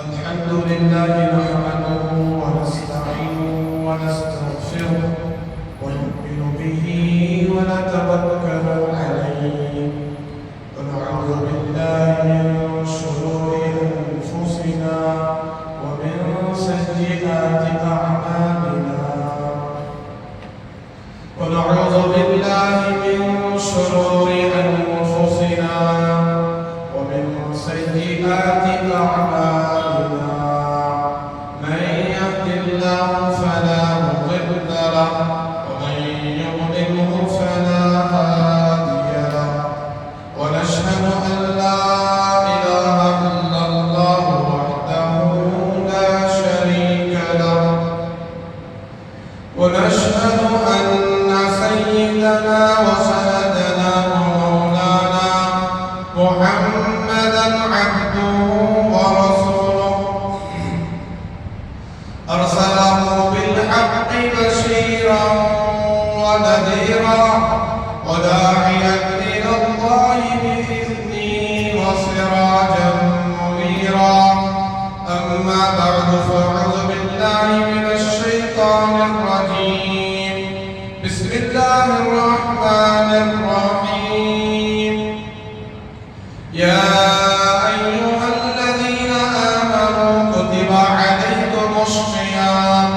الحمد لله نحمده ونستعينه ونستغفره ونؤمن به ونتوكل عليه ونعوذ بالله من شرور أنفسنا ومن سيئات أعمالنا ونعوذ بالله من شرور أنفسنا ومن سيئات أعمالنا من يهد الله فلا مضل له ومن يضلله فلا هادي له ونشهد أن لا إله إلا الله وحده لا شريك له ونشهد أن سيدنا وسندنا ومولانا محمدا عبده ورسوله أرسله بالحق بشيرا ونذيرا وداعيا إلى الله بإذنه وسراجا منيرا أما بعد فأعوذ بالله من الشيطان الرجيم بسم الله الرحمن الرحيم يا أيها الذين آمنوا كتب عليكم الصيام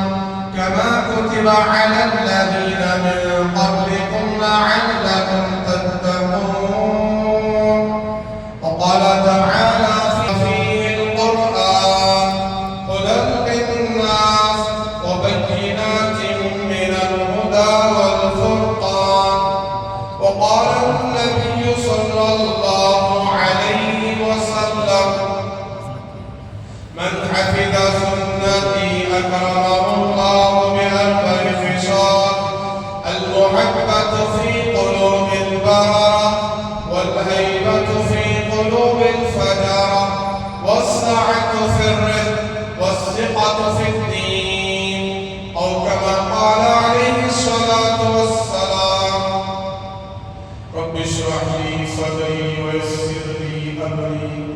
كما كتب على الذين من قبلكم لعلكم تتقون وقال تعالى في القرآن هدى للناس وبينات من الهدى والفرقان وقال النبي صلى الله عليه وسلم من حفظ سنتي أكرمه الله بأربع خصال المحبة في قلوب البررة والهيبة في قلوب الفجرة والسعة في الرزق والثقة في الدين أو كما قال عليه الصلاة والسلام رب اشرح لي صدري ويسر لي أمري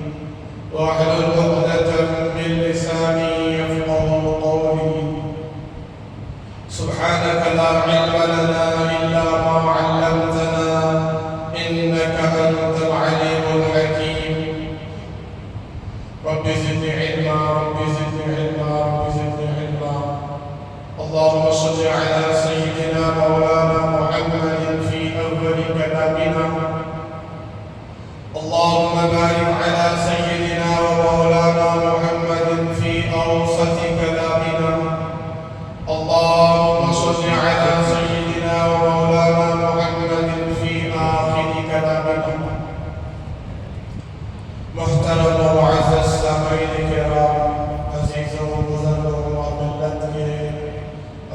واحلل عقدة من لساني يفقهوا قولي سبحانك لا علم لنا إلا ما علمتنا إنك أنت العليم الحكيم رب زدني علما رب زدني علما رب زدني علما اللهم صل على سيدنا مولانا محمد في أول كلامنا اللهم بارك على سيدنا ومولانا محمد في أوسط كلامنا اللهم صل على سيدنا ومولانا محمد في آخر كلامنا محترم ومعزز سامعین کرام عزیز و بزرگ و ملت کے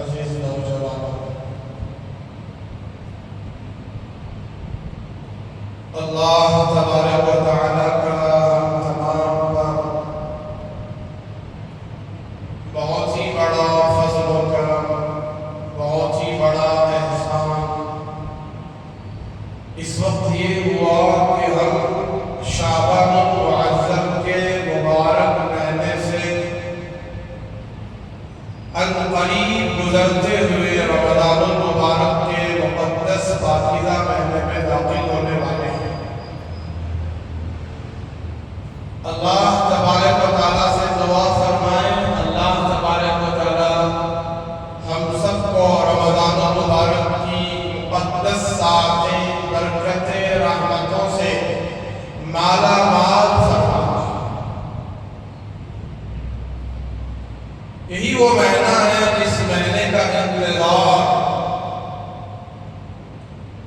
عزیز نوجوانوں اللہ تبارک و تعالی کا ہم تمام پر بہت ہی بڑا فضل و کرم بہت ہی بڑا احسان اس وقت یہ ہوا کہ ہم شعبان المعظم کے مبارک مہینے سے عنقریب گزرتے ہوئے رمضان المبارک کے مقدس پاکیزہ مہینے میں داخل ہونے والے ہیں اللہ تبارک و تعالیٰ سے دعا فرمائیں اللہ تبارک و تعالیٰ ہم سب کو رمضان المبارک کی مقدس ساعتیں برکتیں رحمتوں سے مالا مال فرمائے یہی وہ مہینہ ہے جس مہینے کا انتظار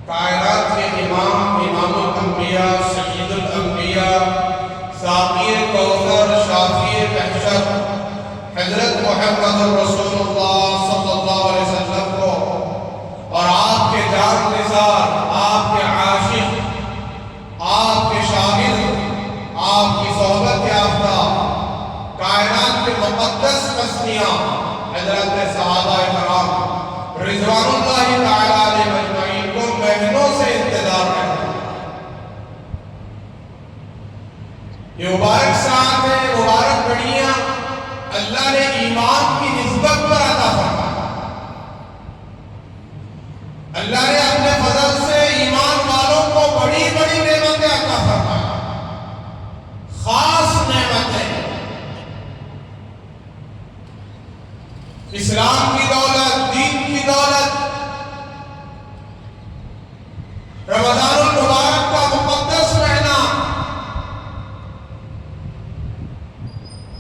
کائنات کے امام الانبیاء سید الانبیاء ساقی کوثر شافی محشر حضرت محمد رسول اللہ صلی اللہ علیہ وسلم کو اور آپ کے جان نثار آپ کے عاشق آپ کے شاگرد آپ کی صحبت یافتہ کائنات کے مقدس ہستیاں حضرت صحابہ کرام رضوان اللہ تعالی اللہ نے ایمان کی نسبت پر عطا فرمایا. اللہ نے اپنے فضل سے ایمان والوں کو بڑی بڑی نعمتیں عطا فرمایا، خاص نعمتیں. اسلام کی دولت، دین کی دولت، رمضان المبارک کا مقدس مہینہ.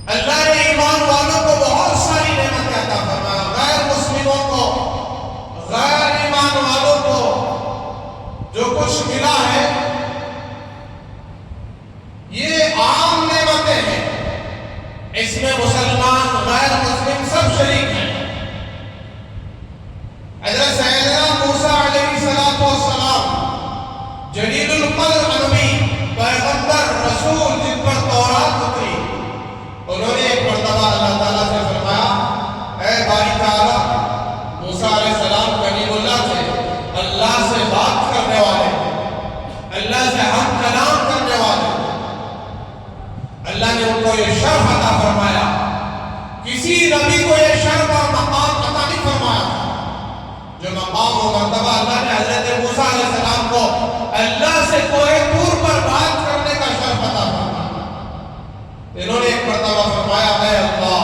اللہ نے ایمان والوں کو بہت ساری نعمتیں عطا فرمایا. غیر مسلموں کو، غیر ایمان والوں کو جو کچھ ملا ہے یہ عام نعمتیں ہیں. اس میں مسلمان غیر مسلم سب شریک ہیں. حضرت سیدنا موسیٰ علیہ السلام جلیل القدر نبی، پیغمبر، رسول، جن پر تورات اتری، انہوں نے ایک مرتبہ اللہ تعالیٰ سے فرمایا، اے باری تعالیٰ، موسیٰ علیہ السلام کلیم اللہ تھے، اللہ سے بات کرنے والے، اللہ سے ہم کلام کرنے والے. اللہ نے ان کو یہ شرف عطا فرمایا. کسی نبی کو یہ شرف اور مقام عطا نہیں فرمایا جو مقام و مرتبہ اللہ نے حضرت موسیٰ علیہ السلام کو اللہ سے کوہ طور پر بات کرنے کا شرف عطا فرمایا. انہوں نے ایک مرتبہ فرمایا، اے اللہ،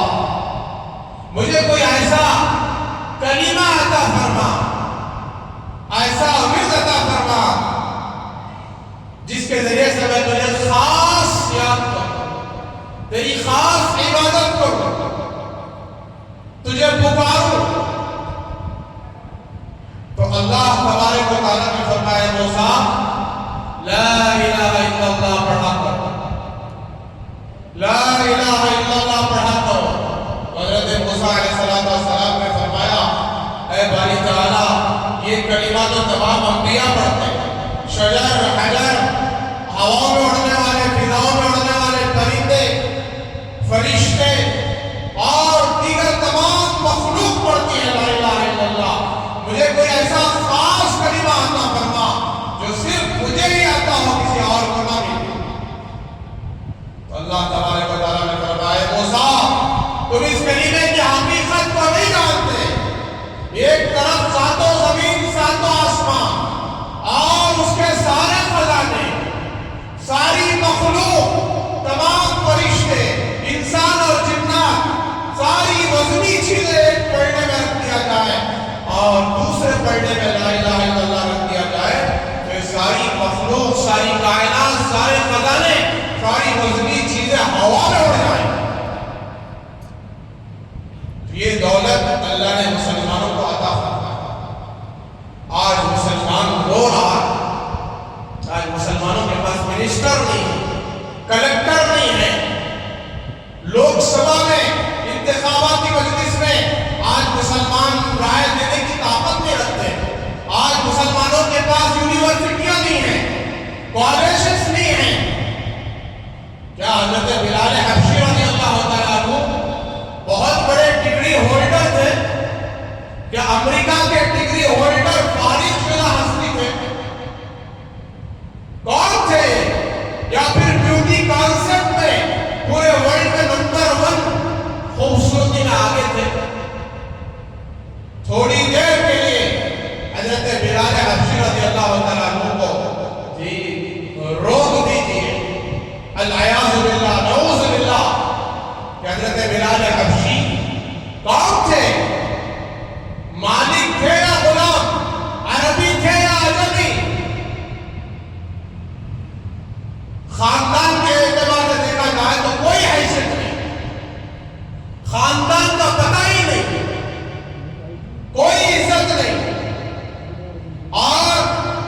مجھے کوئی ایسا کلمہ عطا فرما، ایسا ورد عطا فرما جس کے ذریعے سے میں تجھے خاص یاد کروں، تیری خاص عبادت کروں، تجھے پکاروں. تو اللہ تبارک و تعالیٰ نے فرمایا، موسیٰ لا الہ الا اللہ پڑھا کرو، لا الہ الا اللہ پڑھا کرو. حضرت موسیٰ علیہ السلام نے فرمایا، اے باری تعالیٰ، یہ کلمہ تو تمام انبیاء پڑھتے ہیں. شجر، حجر، ہواؤں میں اڑنے والے، فضاؤں میں اڑنے والے پرندے، فرشتے اور دیگر تمام مخلوق پڑھتی ہے لا الہ الا اللہ. مجھے کوئی ایسا خاص کلمہ عطا فرما جو صرف مجھے ہی آتا ہو، کسی اور کو نہ ملے. تو اللہ تبارک و تعالیٰ نے فرمایا، موسیٰ، تم اس کلمے کی حقیقت کو نہیں جانتے. ایک طرف ساتوں زمین، ساتوں آسمان اور اس کے سارے خزانے، ساری مخلوق، تمام فرشتے، انسان اور جنات، ساری وزنی چیزیں ایک پڑھنے میں رکھ دیا جائے اور دوسرے پڑھنے میں لا الہ الا اللہ رکھ دیا جائے، تو ساری مخلوق، ساری کائنات، سارے خزانے، ساری وزنی چیزیں ہوا میں اڑ جائیں. یہ دولت اللہ نے مسلمانوں کو عطا فرمایا. آج مسلمان رو رہا ہے. آج مسلمانوں کے پاس منسٹر نہیں ہے، کلکٹر نہیں ہے. لوک سبھا میں، انتخاباتی مجلس میں آج مسلمان رائے دینے کی طاقت نہیں رکھتے. آج مسلمانوں کے پاس یونیورسٹیاں نہیں ہیں، کالجز نہیں ہیں. کیا حضرت بلال حبشی رضی اللہ تعالیٰ عنہ بہت بڑے ڈگری ہولڈر تھے؟ کیا امریکہ کے ڈگری ہولڈر فارغ شدہ ہستی تھے؟ کون تھے؟ یا پھر بیوٹی کانسیپٹ میں پورے ورلڈ میں نمبر 1 خوبصورتی میں آگے تھے؟ تھوڑی دیر کے لیے حضرت بلال حبشی رضی اللہ تعالیٰ عنہ کو روک دیجیے، العیاذ باللہ، نعوذ باللہ، کہ حضرت بلال حبشی کون تھے؟ مالک تھے یا غلام؟ عربی تھے یا عجمی؟ خاندان کے اعتبار سے دیکھا جائے تو کوئی حیثیت نہیں، خاندان کا پتہ ہی نہیں، کوئی عزت نہیں. اور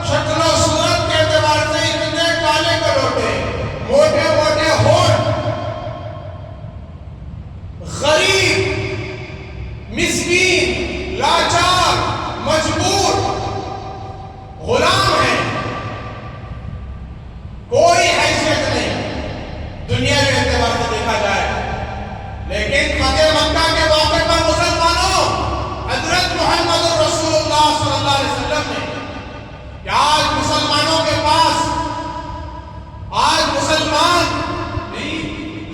شکل و صورت کے اعتبار سے اتنے کالے کلوٹے، موٹے موٹے ہونٹ، غریب، مسکین، لاچار، مجبور، غلام ہیں. کوئی حیثیت نہیں دنیا کے اعتبار سے دیکھا جائے. لیکن فتح مکہ کے موقع پر مسلمانوں، حضرت محمد رسول اللہ صلی اللہ علیہ وسلم نے کہ آج مسلمانوں کے پاس، آج مسلمان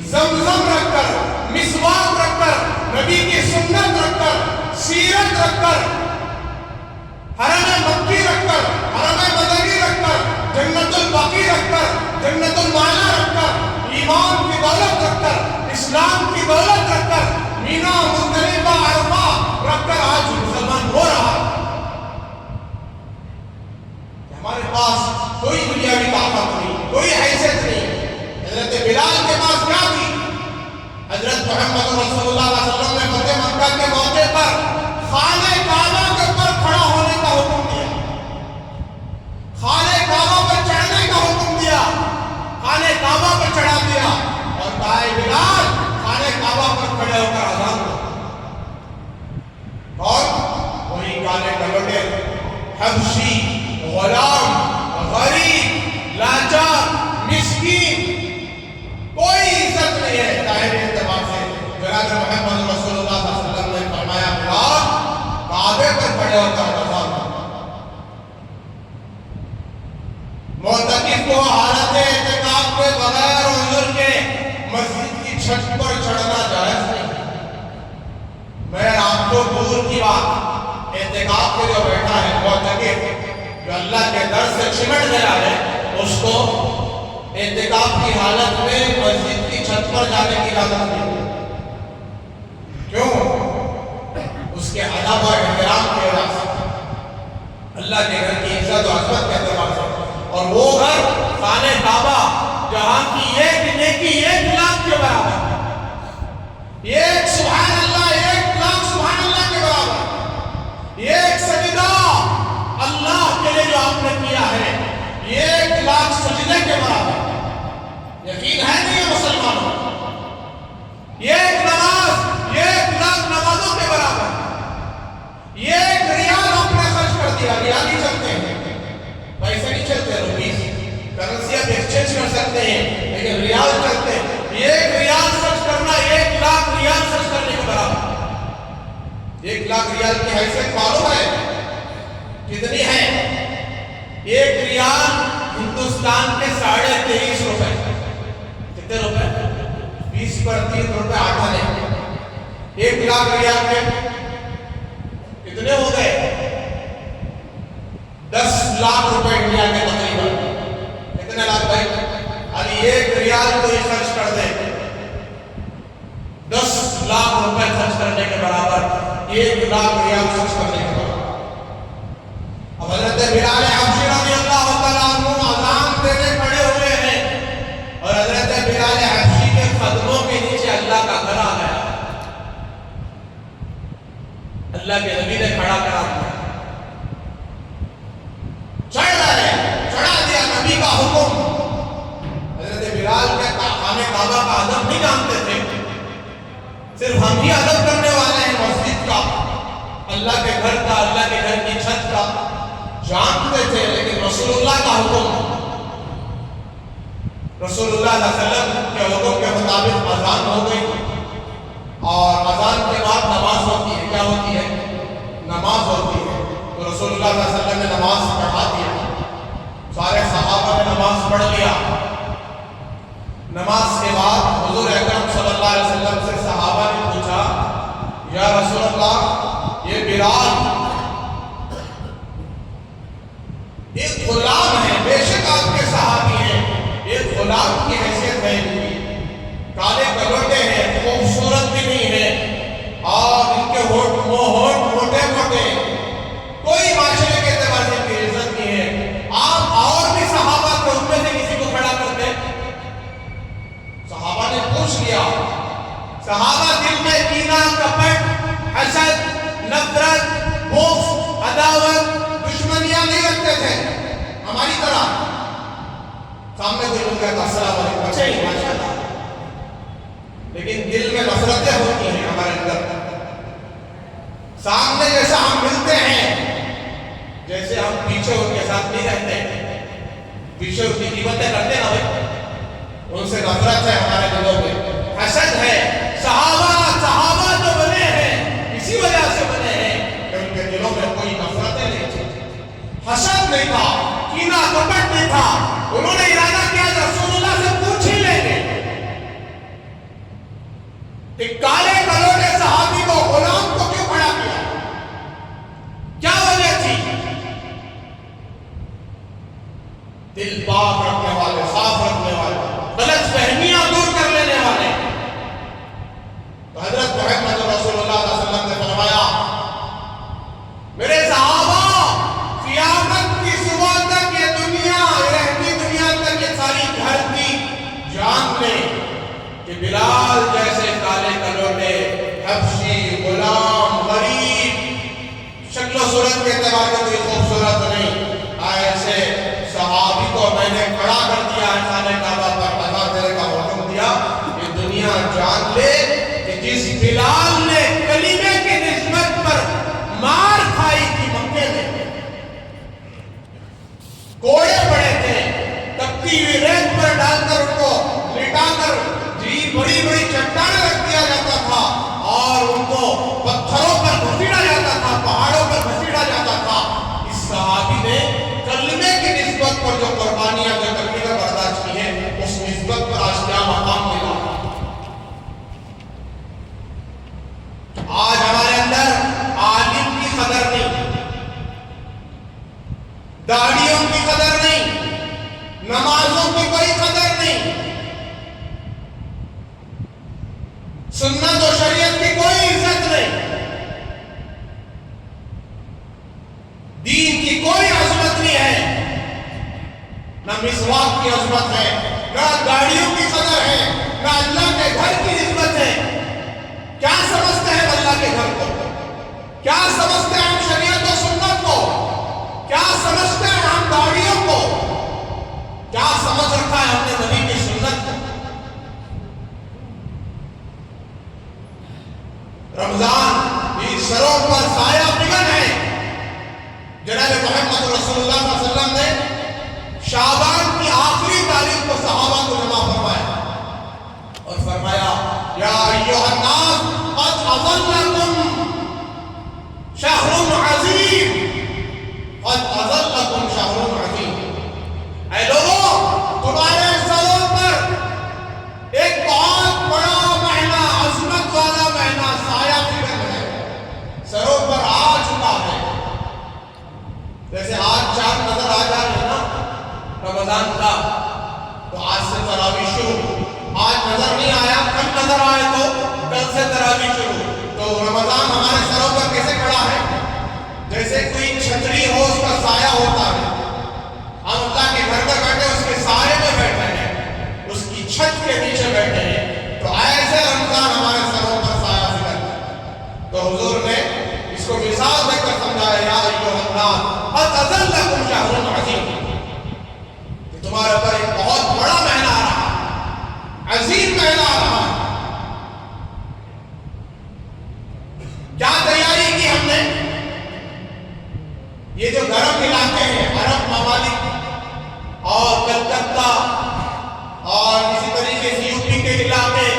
زمزم رکھ کر، مسواک رکھ اسلام کی دولت رکھ کر مینا مزدلفہ عرفہ رکھ کر آج مسلمان ہو رہا ہے. ہمارے پاس کوئی دنیاوی طاقت نہیں، کوئی حیثیت نہیں. حضرت بلال کے پاس کیا تھی؟ حضرت محمد رسول اللہ صلی اللہ علیہ وسلم نے فتح مکہ کے موقع پر خانہ کعبہ کے اوپر کھڑا ہونے کا حکم دیا، خانہ کعبہ پر چڑھنے کا حکم دیا، خانہ کعبہ پر چڑھا دیا اور کہا اے بلال خانہ کعبہ پر کھڑے ہو کر اذان دو. اور وہی کالے کلوٹے حبشی غلام غریب لاچار مسکین کوئی عزت نہیں ہے ظاہری اعتبار سے. جناب محمد رسول اللہ صلی اللہ علیہ وسلم نے فرمایا بلال کعبے پر کھڑے ہو کر اذان دو. معتکف کو حالت اعتکاف کے بغیر عذر کے مسجد کی چھت پر چڑھنا جائز نہیں. میں آپ کو دور کی بات، اعتکاف کے جو بیٹھا ہے معتکف جو اللہ کے در سے چمٹ گیا ہے، اس کو اعتکاف کی حالت میں مسجد کی چھت پر جانے کی اجازت نہیں. کیوں؟ اس کے ادب اور احترام کی وجہ سے، اللہ کے گھر کی عزت و عظمت کے اعتبار سے. اور وہ گھر خانہ کعبہ جہاں کی ایک نیکی 1,00,000 کے برابر، ایک سبحان اللہ 1,00,000 سبحان اللہ کے برابر، ایک سجدہ اللہ کے لیے جو آپ نے کیا ہے 1,00,000 سجدے کے برابر. یقین ہے نہیں ہے مسلمانوں؟ ایک نماز 1,00,000 نمازوں کے برابر. ایک ریال آپ نے خرچ کر دیا، ریال ہی چلتے ہیں، پیسے نہیں چلتے، روپیز کرنسی آپ ایکسچینج کر سکتے ہیں لیکن ریال چلتے ہیں. ایک ریال خرچ کرنا 1,00,000 ریال خرچ کرنے کے برابر. 1,00,000 ریال کی حیثیت معلوم ہے کتنی ہے؟ 1 ریال ہندوستان کے 23.5 روپے. کتنے روپے؟ 20 پر 3 روپے 8 آنے. 1,00,000 ریال کے کتنے ہو گئے؟ 10 لاکھ روپے انڈیا کے تقریباً. کتنے لاکھ بھائی؟ ابھی 1 ریال کو ہی خرچ کر دے 10 لاکھ روپے خرچ کرنے کے برابر، 1,00,000 ریال خرچ کرنے کے برابر. اب حضرت بلال حبشی رضی اللہ تعالیٰ عنہ اذان دینے کھڑے ہوئے ہیں اور حضرت بلال حبشی کے قدموں کے نیچے اللہ کا گھر آ گیا. اللہ کے نبی نے کھڑا کرا دیا، چڑھا دیا نبی کا حکم. حضرت بلال کے خانہ کعبہ کا ادب نہیں جانتے تھے، صرف ہم ہی ادب کرنے والے ہیں مسجد کا، اللہ کے گھر کا، اللہ کے گھر کی چھت کا جانتے تھے. لیکن رسول اللہ کا حکم، رسول اللہ صلی اللہ علیہ وسلم کے حکم کے مطابق اذان ہو گئی اور اذان کے بعد نماز ہوتی ہے. کیا ہوتی ہے؟ نماز ہوتی ہے. تو رسول اللہ صلی اللہ علیہ وسلم نے نماز پڑھا دیا، سارے صحابہ نے نماز پڑھ لیا. نماز کے بعد حضور اکرم صلی اللہ علیہ وسلم سے صحابہ نے پوچھا یا رسول اللہ یہ بلال ایک غلام ہے، بے شک آپ کے صحابی ہیں، ایک غلام کی حیثیت ہے، کالے کلوٹے ہیں، خوبصورت بھی نہیں ہے اور ان کے ہونٹ موٹے موٹے، کوئی معاشرے کے اعتبار سے کوئی عزت نہیں ہے. آپ اور بھی صحابہ کے ان میں سے کسی کو کھڑا کرتے؟ صحابہ نے پوچھ لیا. صحابہ دل میں کینہ، کپٹ، حسد، نفرت، بغض، عداوت، دشمنیاں نہیں رکھتے تھے ہماری طرح. سامنے کوئی لوگ کہتا السلام علیکم، اچھا ہی ماشاءاللہ، لیکن دل میں نفرتیں ہوتی ہیں ہمارے اندر. سامنے جیسا ہم ملتے ہیں، جیسے ہم پیچھے ان کے ساتھ نہیں رہتے، پیچھے ان کی قیمتیں کرتے نا بھائی، ان سے نفرت ہے ہمارے دلوں میں، حسد ہے. صحابہ جو بنے ہیں اسی وجہ سے بنے ہیں کہ ان کے دلوں میں کوئی نفرتیں نہیں تھی، حسد نہیں تھا، کینہ کپٹ نہیں تھا. انہوں نے ارادہ کیا رسول اللہ سے پوچھ ہی لیں گے کہ کالے کلوٹے صحابی کو، غلام کو کیوں کھڑا کیا، کیا وجہ تھی؟ دل پاک رکھنے والے، صاف رکھنے والے، غلط فہمیاں دور کر لینے والے. صورت کے اعتبار سے کوئی خوبصورت نہیں. ایسے صحابی کو میں نے کھڑا کر دیا ہے خانہ کعبہ پر، اللہ تعالیٰ کا حکم دیا کہ دنیا جان لے کہ جس بلال نے کلمے کی نسبت پر مار کھائی تھی مکے میں، کوڑے پڑے تھے، تپتی ہوئی ریت پر ڈال کر ان کو لٹا کر بڑی بڑی چٹانیں رکھ دیا جاتا تھا اور ان کو پتھروں پر گھسیٹا جاتا تھا، پہاڑوں پر گھسیٹا جاتا تھا. اس صحابی نے کلمے کی نسبت پر جو قربانیاں جو تکلیفیں برداشت کی ہیں، اس نسبت پر آج کیا مقام ملا. آج ہمارے اندر عالم کی قدر نہیں، داڑھیوں کی قدر نہیں، نمازوں کی کوئی قدر نہیں، سنت و شریعت کی کوئی عزت نہیں، دین کی کوئی عظمت نہیں ہے. نہ مسواک کی عظمت ہے، نہ گاڑیوں کی قدر ہے، نہ اللہ کے گھر کی نسبت ہے. کیا سمجھتے ہیں اللہ کے گھر کو؟ کیا سمجھتے ہیں ہم شریعت و سنت کو؟ کیا سمجھتے ہیں ہم گاڑیوں کو؟ کیا سمجھ رکھا ہے ہم نے نبی کی سنت کو؟ رمضان یہ سروں پر سایہ بگن ہے. جناب محمد رسول اللہ صلی اللہ علیہ وسلم نے شعبان کی آخری تاریخ کو صحابہ کو جمع فرمایا اور فرمایا یا ایھا الناس قد اظلکم شہر عظیم، قد اظلکم شہر عظیم. اے لوگوں، تمہارے سروں پر ایک بہت بڑا مہینہ، عظمت والا مہینہ سایہ بگن ہے، سروں پر آ چکا ہے. جیسے آج چاند نظر آ جا رہے ہیں نا رمضان کا، تو آج سے تراویح شروع. آج نظر نہیں آیا، کل نظر آئے تو کل سے تراویح شروع. تو رمضان ہمارے سروں پر کیسے کھڑا ہے؟ جیسے کوئی چھتری ہو، اس کا سایہ ہوتا ہے. ہم اللہ کے گھر پر بیٹھے اس کے سائے میں بیٹھے ہیں، اس کی چھت کے نیچے بیٹھے ہیں. تو ایسے رمضان ہمارے سروں پر سایہ فکر ہے. تو حضور نے اس کو مثال دے کر سمجھایا یا ایھا الناس قد اظلکم شہر عظیم، کہ تمہارے اوپر ایک بہت بڑا مہینہ آ رہا ہے، عظیم مہینہ آ رہا ہے. کیا تیاری کی ہم نے؟ یہ جو گرم علاقے ہیں، عرب ممالک اور کلکتہ اور اسی طریقے سے یو پی کے علاقے،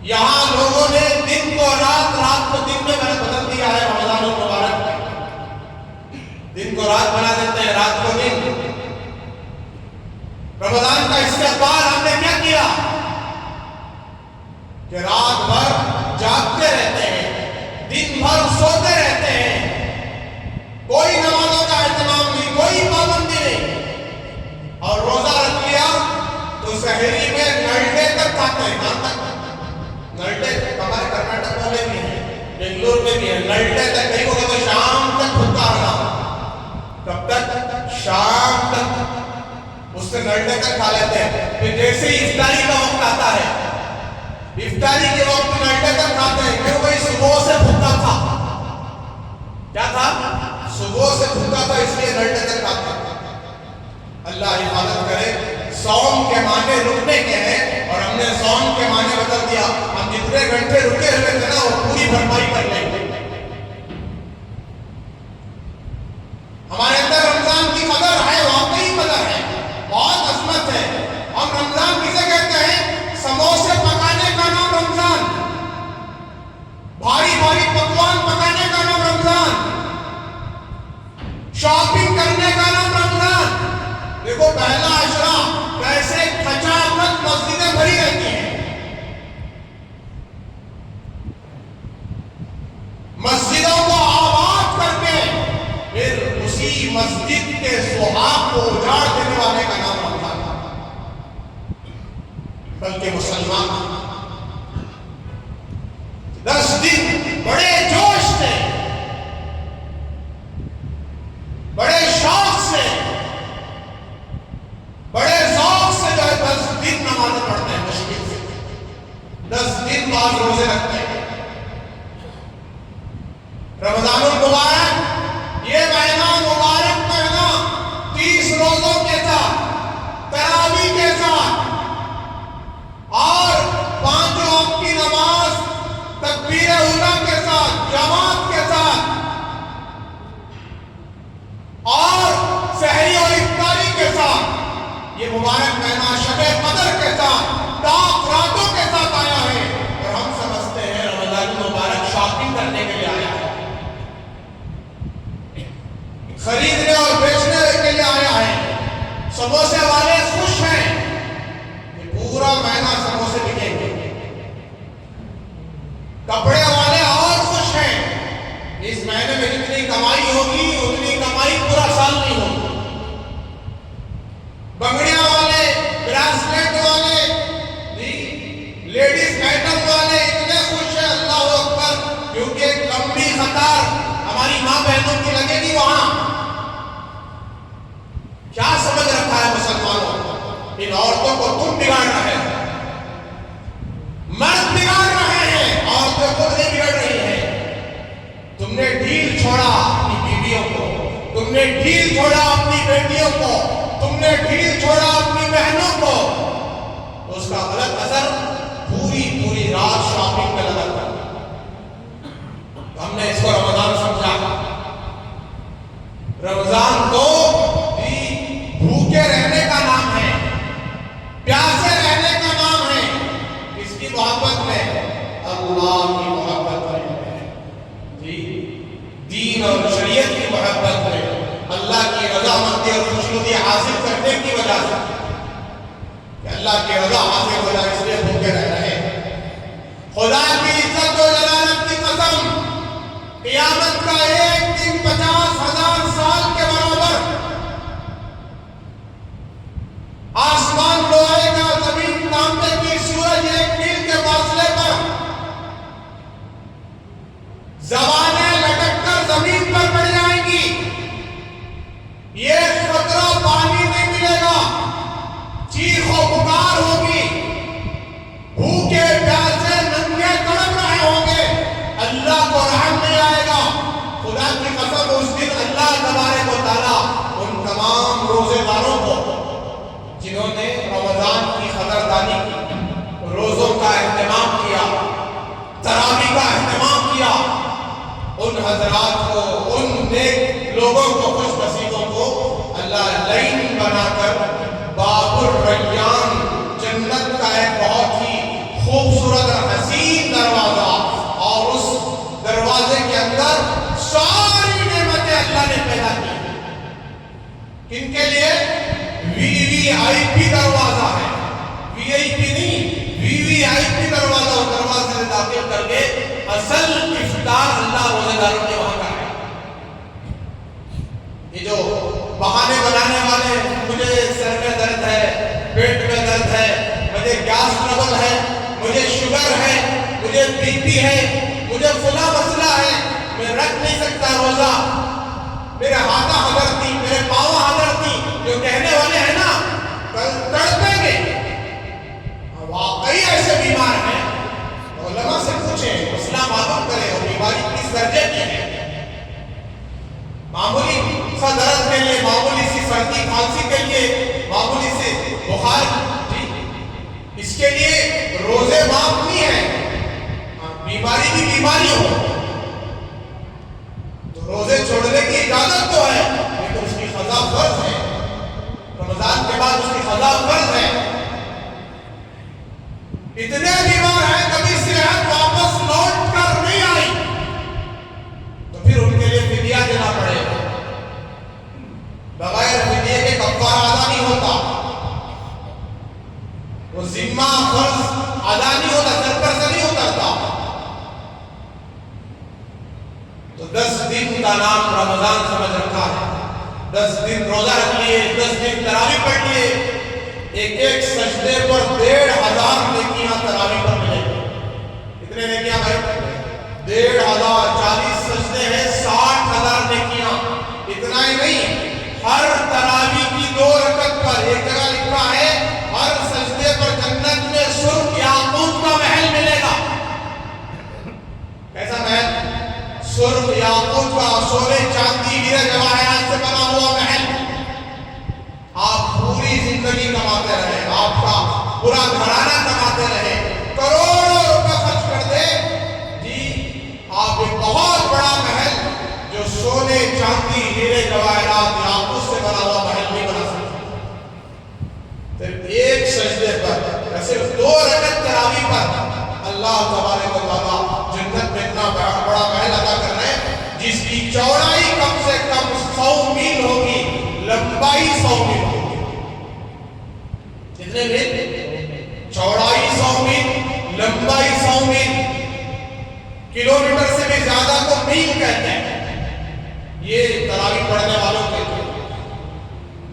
یہاں لوگوں نے دن کو رات، رات کو دن میں بدل دیا ہے. رمضان المبارک میں دن کو رات بنا دیتے ہیں، رات کو دن. رمضان کا استقبال ہم نے کیا کیا کہ رات بھر جاگتے رہتے ہیں، دن بھر سوتے رہتے ہیں، کوئی نمازوں کا اہتمام نہیں، کوئی پابندی نہیں. اور روزہ رکھ لیا تو سحری میں نلٹے تک کھاتے ہیں. کہاں تک؟ نلٹے تک. ہمارے کرناٹک والے بھی ہیں، بنگلور میں بھی ہے، نلٹے تک. نہیں ہوگا تو شام تک بھوکا رہا. کب تک؟ شام تک. اس سے نلٹے تک کھا لیتے ہیں. پھر جیسے ہی افطاری کا وقت آتا ہے، افطاری کے وقت نلٹے تک کھاتے ہیں. کیوں بھائی؟ صبح سے بھوکا تھا. کیا تھا؟ صبح سے بھوکا تھا، اس لیے نلٹے تک کھاتے ہیں. اللہ حفاظت کرے. صوم کے معنی رکنے کے ہیں اور ہم نے صوم کے معنی بدل دیا. ہم جتنے گھنٹے رکے ہوئے تھے نا وہ پوری بھرپائی کر لیں گے. ہمارے اندر رمضان کی قدر ہے، واقعی قدر ہے، بہت عظمت ہے. ہم رمضان کسے کہتے ہیں؟ سموسے پکانے کا نام رمضان، بھاری بھاری پکوان پکانے کا نام رمضان، شاپنگ کرنے کا نام رمضان. دیکھو پہلا عشرہ کیسے کھچاکھچ مسجدیں بھری رہتی ہیں. مسجدوں کو آباد کر کے پھر اسی مسجد کے سہاگ کو اجاڑ دینے والے کا نام رمضان. بلکہ مسلمان 10 دن بڑے جوش سے، بڑے شوق سے، بڑے ذوق سے جو ہے 10 دن نماز پڑھتے ہیں. مشکل سے 10 دن بعد روزے رکھتے ہیں. خریدنے اور بیچنے کے لیے آیا ہے۔ سموسے والے خوش ہیں کہ پورا مہینہ سموسے بکیں گے۔ کپڑے والے اور خوش ہیں، اس مہینے میں جتنی کمائی ہوگی اتنی کمائی پورا سال نہیں ہوگی۔ بنگڑیاں والے، براسلیٹ والے، لیڈیز آئٹم والے اتنے خوش ہیں، اللہ اکبر، کیونکہ ایک لمبی قطار ہماری ماں بہنوں کی لگے گی وہاں۔ کیا سمجھ رکھا ہے مسلمانوں؟ ان عورتوں کو تم بگاڑ رہے ہیں، مرد بگاڑ رہے ہیں، عورتیں خود نہیں بگڑ رہی ہیں۔ تم نے ڈھیل چھوڑا اپنی بیویوں کو، تم نے ڈھیل چھوڑا اپنی بیٹیوں کو، تم نے ڈھیل چھوڑا اپنی بہنوں کو، تو اس کا غلط اثر پوری رات شاپنگ میں لگا تھا۔ ہم نے اس کو رمضان سمجھا۔ رمضان تو بھوکے رہنے کا نام ہے، پیاسے رہنے کا نام ہے۔ اس کی محبت میں اللہ کی محبت ہے جی، دین اور شریعت کی محبت میں، اللہ کی رضامندی اور خوشنودی حاصل کرنے کی وجہ سے، کہ اللہ کی رضا حاصل ہو جائے اس لیے بھوکے رہ رہے ہیں۔ خدا کی عزت و جلالت کی قسم، قیامت کا ایک دن 50,000 سال کے برابر، آسمان لوہے کا، زمین تانبے کی، سورج ایک میل کے فاصلے پر، زبانیں لٹک کر زمین پر پڑ جائیں گی، یہ قطرہ پانی نہیں ملے گا، چیخ و پکار ہوگی، بھوکے پیاسے ننگے تڑپ رہے ہوں گے، اللہ کو رحم نہیں آئے گا۔ خدا کی قسم اس دن اللہ تبارک و تعالیٰ ان تمام روزے داروں کو جنہوں نے رمضان کی قدردانی کی، روزوں کا اہتمام کیا، تراویح کا اہتمام کیا، ان حضرات کو، ان نیک لوگوں کو، خوش نصیبوں کو اللہ لین بنا کر باب الریان، جنت کا ایک بہت ہی خوبصورت اور حسین دروازہ، اور اس دروازے کے اندر ساری نعمتیں اللہ نے پیدا کی۔ کن کے لیے؟ VIP دروازہ ہے، VIP نہیں، VVIP دروازہ، اور دروازے سے داخل کر کے اصل افطار اللہ روزے داروں کے وہاں کا ہے۔ یہ جو بہانے بنانے والے، مجھے سر میں درد ہے، پیٹ میں درد ہے، مجھے گیس ٹربل ہے، مجھے شوگر ہے، مجھے BP ہے، مجھے فلاں مسئلہ ہے، میں رکھ نہیں سکتا روزہ، میرے ہاتھاں حضرتی، میرے پاؤں حضرتی، جو کہنے والے ہیں نا کل تڑپیں گے، واقعی ایسے بیمار ہیں، علماء سے پوچھیں، مسئلہ معلوم کریں، اور بیماری کس درجے کی ہے۔ معمولی سا درد کے لیے، معمولی سی سردی کھانسی کے لیے، معمولی سے بخار، اس کے لیے روزے معاف نہیں ہے، بیماری بھی بیماری ہو تو روزے چھوڑنے کی اجازت تو ہے، لیکن اس کی قضا فرض ہے، رمضان کے بعد اس کی قضا فرض ہے۔ اتنے بیمار ہیں کبھی صحت واپس لوٹ کر نہیں آئی تو پھر ان کے لیے فدیہ دینا پڑے گا، بغیر فدیے کے کفارہ ادا نہیں ہوتا، وہ ذمہ فرض ادا نہیں ہوتا، سر پر سے نہیں اترتا۔ تو 10 دن کا نام رمضان سمجھ رکھا ہے، 10 دن روزہ رکھ لیے، 10 دن تراویح پڑھ لیے، ایک ایک سجدے پر 1,500 نیکیاں تراویح پر ملے گی۔ کتنے نیکیاں بھائی؟ 1,500، 40 سجدے ہیں، 60,000 نیکیاں۔ اتنا ہی نہیں، ہر تراویح کی 2 رکعت پر، ایک جگہ لکھا ہے ہر سجدے پر جنت میں سرخ یاقوت کا محل ملے گا۔ کیسا محل؟ سرخ یاقوت کا، سونے چاندی ہیرے جواہرات سے بنا ہوا محل۔ آپ پوری زندگی کماتے رہے، آپ کا پورا گھرانہ کماتے رہے، کروڑوں روپے خرچ کر دے جی، آپ ایک بہت بڑا محل جو سونے چاندی ہیرے جواہرات یاقوت سے بنا ہوا محل نہیں بنا سکتے۔ صرف ایک سجدے پر، صرف 2 رکعت تراویح پر اللہ تبارک و تعالیٰ جنت میں اتنا بڑا محل عطا کر رہے ہیں جس کی چوڑائی کم سے کم 100 میل چوڑائی 100 میل ہوگی. کتنے میل؟ چوڑائی 100 میل، لمبائی 100 میل. کلومیٹر سے بھی زیادہ کو میل کہتے ہیں. یہ تراویح پڑھنے والوں کے لیے،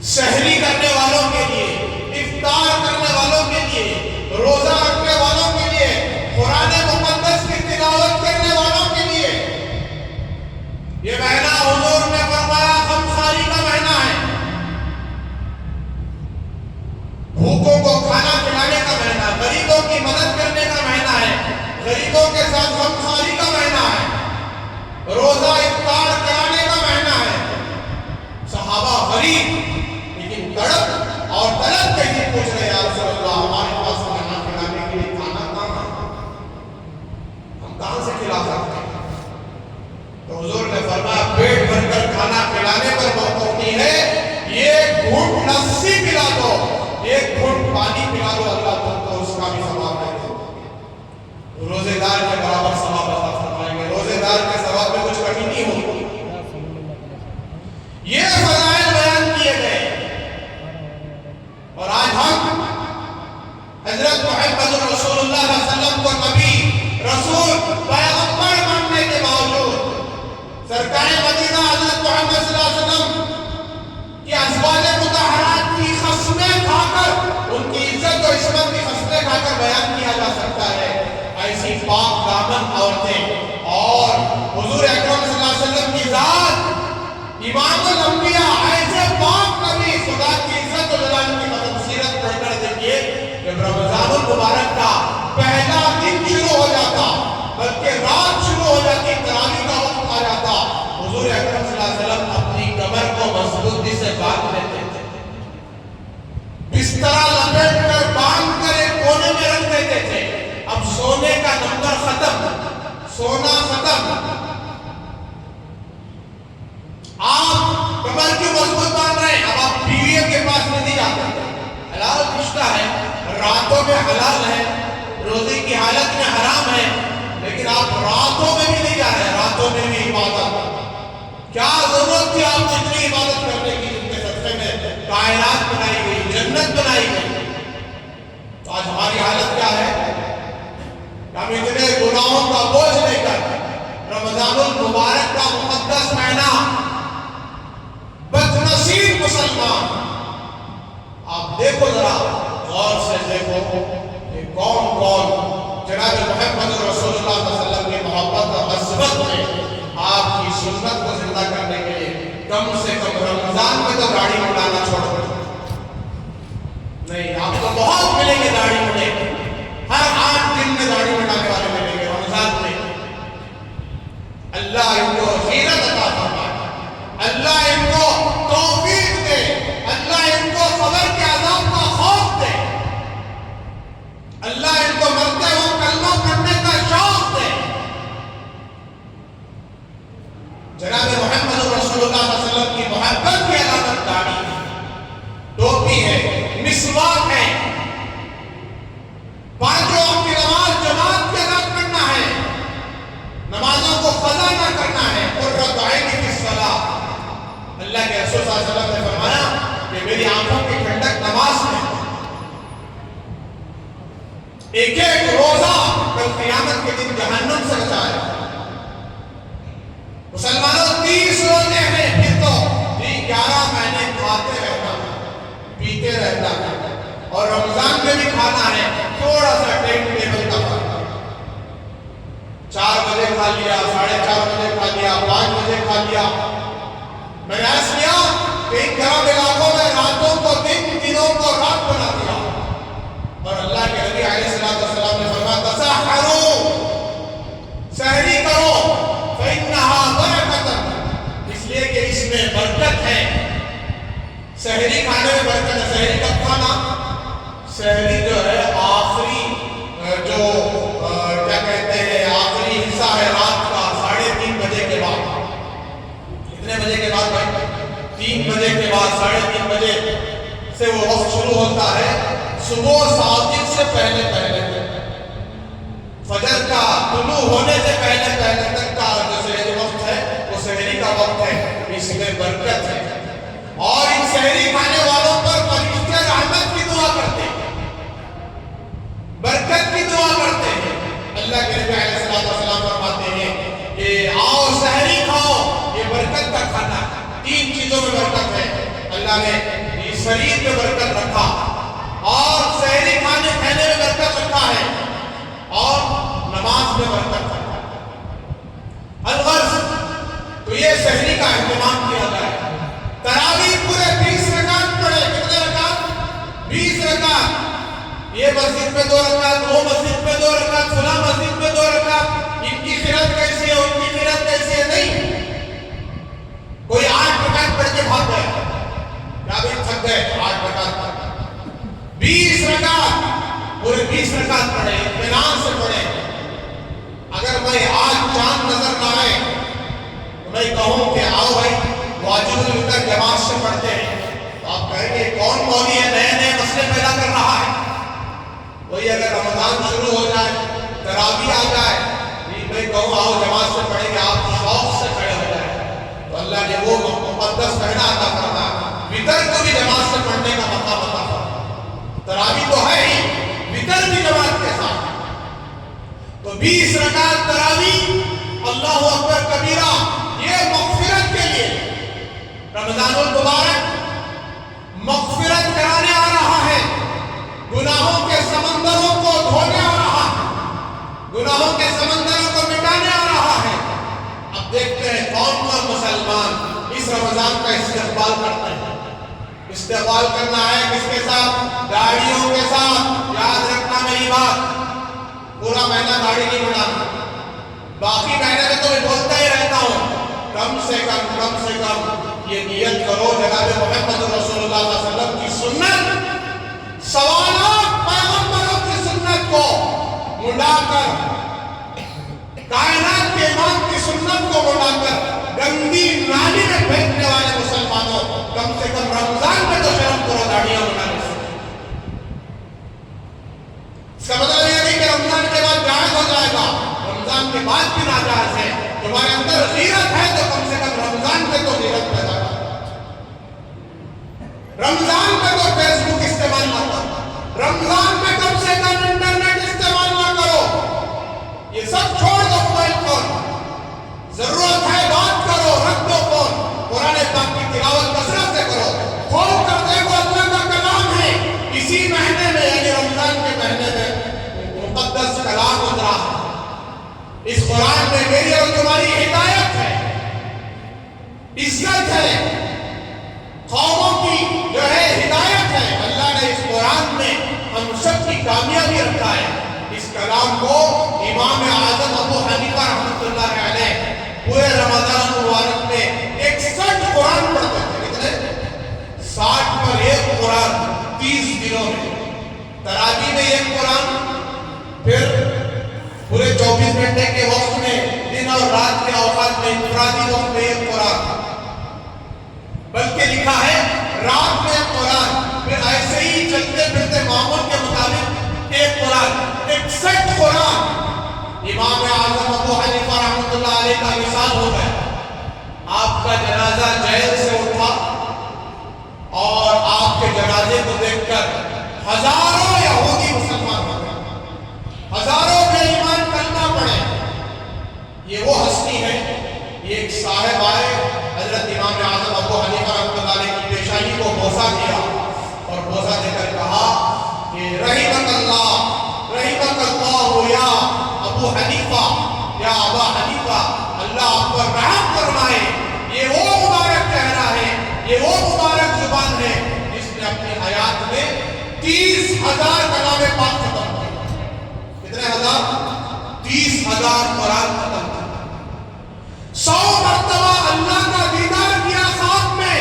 سحری کرنے والوں کے لیے، افطار کرنے والوں کے لیے، روزہ رکھنے والوں کے لیے، قرآن مقدس کی تلاوت کرنے والوں کے لیے. یہ مہینہ حضور نے فرمایا غمخواری کا مہینہ ہے، بھوکوں کو کھانا کھلانے کا مہینہ، غریبوں کی مدد کرنے کا مہینہ ہے، غریبوں کے ساتھ غمخواری کا مہینہ ہے، روزہ افطار کرانے کا مہینہ ہے. صحابہ غریب لیکن تڑپ اور طلب کے لیے پوچھ رہے یا رسول اللہ ہمارے پاس کھانا کھلانے کے لیے کھانا کہاں ہے، ہم کہاں سے کھلا سکتے ہیں؟ تو حضور نے فرمایا پیٹ بھر کر کھانا کھلانے پر موقوفی ہے، یہ گھونٹ لسی پلا دو، ایک گھونٹ پانی پلا دو، اللہ تم کو اس کا بھی ثواب دے دے. روزے دار کے برابر ثواب عطا فرمائیں گے. روزے دار کے ثواب میں کچھ کمی نہیں ہوگی. یہ فضائل بیان کیے گئے اور آج ہم حضرت محمد رسول اللہ صلی اللہ علیہ وسلم کو نبی، رسول، پیغمبر ماننے کے باوجود سرکار مدینہ حضرت محمد صلی اللہ علیہ وسلم کی ازواج مطہرات کی قسمیں کھا کر، ان کی عزت و عصمت کی قسمیں کھا کر بیان کیا جا سکتا ہے. ایسی پاک دامن عورتیں اور حضور اکرم صلی اللہ علیہ وسلم کی ذات، امام الانبیاء، ایسے پاک نبی، خدا کی عزت و جلال کی مدد سیرت پڑھ کر دیکھیے. جب رمضان المبارک کا پہلا دن شروع ہو جاتا، بلکہ رات شروع ہو جاتی، تراویح کا وقت آ جاتا، حضور اکرم صلی اللہ علیہ وسلم اپنی کمر کو مضبوطی سے باندھ لیتے تھے، بستر لپیٹ کر باندھ کر ایک کونے میں رکھ دیتے تھے. اب سونے کا نمبر ختم، سونا ختم، آپ کمر کی مضبوط باندھ رہے ہیں. اب آپ بیوی کے پاس نہیں جاتے، حلال رشتہ ہے، راتوں میں حلال ہے، روزے کی حالت میں حرام ہے، لیکن آپ راتوں میں بھی نہیں جا رہے، راتوں میں بھی عبادت. کیا ضرورت تھی آپ کو اتنی عبادت کرنے کی جن کے صدقے میں کائنات بنائی گئی، جنت بنائی گئی؟ تو آج ہماری حالت کیا ہے؟ ہم اتنے گناہوں کا بوجھ لے کر رمضان المبارک کا مقدس مہینہ، بدنصیب مسلمان. آپ دیکھو ذرا غور سے دیکھو کہ کون کون جناب محمد رسول اللہ صلی اللہ علیہ وسلم کی محبت اور عظمت میں آپ کی سنت کو زندہ کرنے کے لیے کم سے کم رمضان میں تو داڑھی مڈانا چھوڑ دیں. نہیں، آپ کو بہت ملیں گے داڑھی مڈے، ہر 8 دن میں داڑھی مڈانے والے ملیں گے رمضان میں. اللہ ان کو غیرت عطا فرمائے، اللہ ان کو توفیق دے، اللہ ان کو قبر کے عذاب کا خوف دے، اللہ ان کو مرتے ہوئے کلمہ پڑھنے کا شوق دے. جناب محمد رسول اللہ صلی اللہ علیہ وسلم کی محبت کی علامت داڑھی ہے، ٹوپی ہے، مسواک ہے. پانچوں وقت کی نماز جماعت کے ساتھ پڑھنا ہے، نمازوں کو قضا نہ کرنا ہے. قرۃ عین فی الصلاۃ، اللہ کے رسول صلی اللہ علیہ وسلم نے فرمایا کہ میری آنکھوں کی ٹھنڈک نماز میں. ایک ایک روزہ کل قیامت کے دن جہنم سے بچائے. مسلمانوں 30 روزے ہیں، پھر تو 11 مہینے کھاتے رہنا ہے، پیتے رہنا ہے، اور رمضان میں بھی کھانا ہے. تھوڑا سا ٹائم ٹیبل کا فرق، 4 بجے کھا لیا، 4:30 بجے کھا لیا، 5 بجے کھا لیا. میں نے ایسا کیا کہ ان گرم علاقوں میں راتوں کو دن، دنوں کو رات بنا دیا. اور اللہ کے نبی علیہ السلام نے فرمایا تسحروا، سحری کرو، فإنها برکۃ، اس لیے کہ اس میں برکت ہے. سحری کھانے میں برکت ہے. سحری کب کھانا؟ سحری جو ہے آخری جو کیا کہتے ہیں آخری حصہ ہے رات کا، 3:30 بجے کے بعد. کتنے بجے کے بعد بھائی؟ 3 بجے کے بعد، 3:30 بجے سے وہ وقت شروع ہوتا ہے. صبح صادق سے پہلے پہلے فجر کا طلوع ہونے سے پہلے پہلے تک کا جو سحری وقت ہے وہ سحری کا وقت ہے. اس میں برکت ہے. اور ان سحری کھانے والوں پر فرشتے رحمت کی دعا کرتے ہیں، برکت کی دعا کرتے ہیں۔ اللہ کے نبی علیہ السلام فرماتے ہیں کہ آؤ سحری کھاؤ، یہ برکت کا کھانا ہے۔ تین چیزوں میں برکت ہے، اللہ نے اس شریر میں برکت رکھا اور سحری کھانے میں برکت رکھا ہے اور نماز میں برکت رکھا ہے۔ الغرض تو یہ سحری کا اہتمام کیا جائے۔ تراویح پورے 20 رکعت پڑھے۔ کتنے رکعت؟ 20 رکعت۔ یہ مسجد میں 2 رکعت، وہ مسجد میں 2 رکعت، فلاں مسجد میں 2 رکعت، ان کی قرات کیسی ہے، ان کی قرات کیسی ہے، نہیں۔ کوئی 8 رکعت پڑھ کے بھاگ گیا، کیا بھی تھک گئے 8 رکعت پڑھ، 20 رکعت، پورے 20 رکعت پڑھے، اطمینان سے پڑھے۔ اگر میں آج چاند نظر نہ آئے تو میں کہوں کہ آؤ بھائی واجب الوتر جماعت سے پڑھتے ہیں، تو آپ کہیں گے کون مولوی ہے نئے نئے مسئلے پیدا کر رہا ہے۔ وہی اگر رمضان شروع ہو جائے، تراویح آ جائے، میں کہوں آؤ جماعت سے پڑھیں گے، آپ شوق سے کھڑے ہو جائیں تو اللہ نے وہ مقدس مہینہ عطا کرنا ہے۔ وتر کو بھی جماعت سے پڑھنے کا مقام عطا کرنا، تراویح تو ہے ہی، وتر بھی جماعت کے ساتھ۔ تو 20 رکعت تراویح، اللہ اکبر کبیرہ، یہ مغفرت کے لیے رمضان المبارک مغفرت کرانے آ رہا ہے، گناہوں کے سمندروں کو دھونے آ رہا ہے، گناہوں کے سمندروں کو مٹانے آ رہا ہے۔ اب دیکھتے ہیں کون کون مسلمان اس رمضان کا استقبال کرتے ہیں۔ استقبال کرنا ہے کس کے ساتھ؟ گاڑیوں کے ساتھ۔ یاد رکھنا میری بات، پورا مہینہ گاڑی نہیں بنانا، باقی مہینے میں تو میں بولتا ہی رہتا ہوں، کم سے کم یہ نیت کرو جناب محمد رسول اللہ صلی اللہ علیہ وسلم کی سنت، سوالات پیغمبروں کی سنت کو مڑا کر، کائنات کے امام کی سنت کو مڑا کر گندی نالی میں پھینکنے والے مسلمانوں، کم سے کم رمضان میں تو شرم کرو داڑیاں بنانے سے۔ اس کا مطلب یہ نہیں کہ رمضان کے بعد جائز ہو جائے گا، رمضان کے بعد بھی ناجائز ہے۔ تمہارے اندر غیرت ہے تو کم سے کم رمضان میں تو غیرت پیدا کرو، رمضان میں تو فیس بک استعمال نہ کرو، رمضان میں کم سے کم انٹرنیٹ استعمال نہ کرو، یہ سب چھوڑ دو۔ موبائل فون ضرورت ہے بات کرو، رکھ دو فون، قرآن پاک کی تلاوت کثرت سے کرو، کھول کر دیکھو اللہ کا کلام ہے۔ اسی مہینے میں یعنی رمضان کے مہینے میں مقدس کلام اترا ہے، اس قرآن میں میری اور تمہاری ہدایت ہے، عزت ہے، قوموں کی جو ہے ہدایت ہے۔ اللہ نے اس قرآن میں ہم سب کی کامیابی رکھا ہے۔ اس کلام کو امام اعظم ابو حنیفہ رحمۃ اللہ علیہ پورے رمضان مبارک میں 61 قرآن پڑھتے تھے۔ کتنے؟ 60 پر 1 قرآن 30 دنوں میں، تراویح میں 1 قرآن، پھر پورے 24 گھنٹے کے وقت میں دن اور رات کے اوقات میں انفرادی وقت میں 1 قرآن، بلکہ لکھا ہے رات میں 1 قرآن، پھر ایسے ہی چلتے پھرتے معمول کے مطابق 1 قرآن، 61 قرآن۔ امام اعظم ابو حنیفہ رحمۃ اللہ علیہ کا وصال ہو گیا، آپ کا جنازہ جیل سے اٹھا اور آپ کے جنازے کو دیکھ کر ہزاروں یہودی مسلمان ہو گئے، ہزاروں بے ایمان کلمہ پڑھے۔ یہ وہ ہستی ہے، یہ ایک صاحب آئے، حضرت امام اعظم ابو حنیفہ رحمۃ اللہ علیہ کی پیشانی کو بوسہ دیا اور بوسہ دے کر کہا کہ رحمک اللہ یا ابو حنیفہ، یا ابا حنیفہ، اللہ آپ پر رحم فرمائے۔ یہ وہ مبارک چہرہ ہے، یہ وہ مبارک زبان ہے جس نے اپنی حیات میں 30,000 کلام پاک ختم کیا۔ کتنے ہزار؟ 30,000 قرآن ختم کیا، 100 مرتبہ اللہ کا دیدار کیا خواب میں۔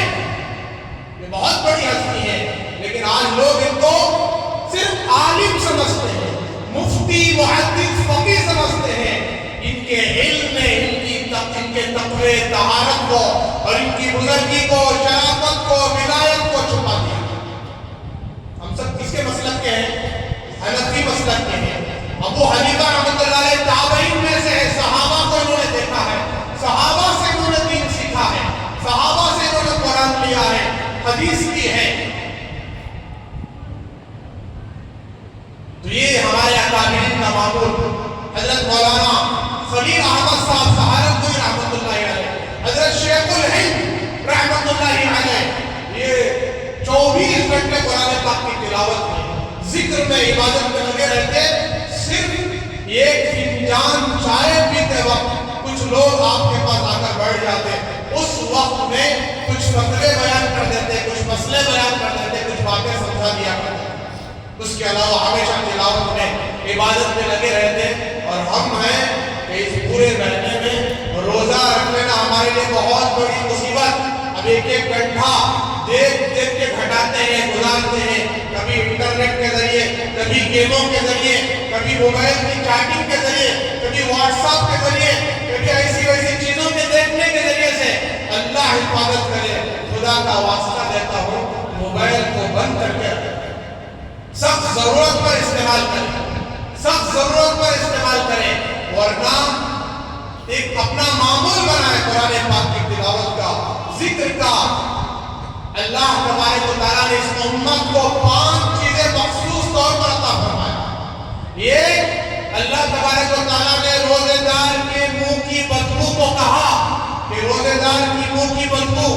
یہ بہت بڑی ہستی ہے، لیکن آج لوگ ان کو صرف عالم سمجھتے ہیں، مفتی، محدث، فقیہ سمجھتے ہیں۔ ان کے علم میں ان کے تقوی، طہارت کو اور ان کی بزرگی کو، شرافت کو، ولایت کو چھپا دیا۔ ہم سب کس کے مسلک کے ہیں؟ حنفی مسلک کے ہیں۔ ابو حنیفہ رحمۃ اللہ علیہ تابعین میں سے ہے، صحابہ کو انہوں نے دیکھا ہے، صحابہ سے انہوں نے دین سیکھا ہے، صحابہ سے انہوں نے قرآن لیا ہے۔ حدیث کی ہے. تو یہ ہمارے اکابرین کا معمول. حضرت مولانا خلیل احمد صاحب سہارنپوری رحمۃ اللہ علیہ، حضرت شیخ الہند رحمۃ اللہ علیہ، یہ 24 گھنٹے قرآن پاک کی تلاوت میں، ذکر میں، عبادت میں لگے رہتے. صرف ایک فنجان چائے پیتے وقت کچھ لوگ آپ کے پاس آ کر بیٹھ جاتے، اس وقت میں کچھ مسئلے بیان کر دیتے، کچھ مسئلے بیان کر دیتے، کچھ باتیں سمجھا دیا کرتے. اس کے علاوہ ہمیشہ تلاوت میں، عبادت میں لگے رہتے. اور ہم ہیں کہ اس پورے مہینے میں روزہ رکھ لینا ہمارے لیے بہت بڑی مصیبت. اب ایک ایک گھنٹہ دیکھ دیکھ کے گھٹاتے ہیں، گزارتے ہیں، کبھی انٹرنیٹ کے ذریعے، کبھی گیموں کے ذریعے، کبھی موبائل کی چیٹنگ کے ذریعے، کبھی واٹس ایپ کے ذریعے، کبھی ایسی ویسی چیزوں کے دیکھنے کے ذریعے سے. اللہ حفاظت کرے. خدا کا واسطہ دیتا ہوں، موبائل کو بند کر کے سخت ضرورت پر استعمال کریں، سخت ضرورت پر استعمال کریں. ورنہ ایک اپنا معمول بنائے قرآن پاک کی تلاوت کا، ذکر کا. اللہ تبارک و تعالیٰ نے اس امت کو 5 چیزیں مخصوص طور پر عطا فرمایا. یہ اللہ تبارک و تعالیٰ نے روزے دار کے منہ کی بدبو کو کہا کہ روزے دار کی منہ کی بدبو،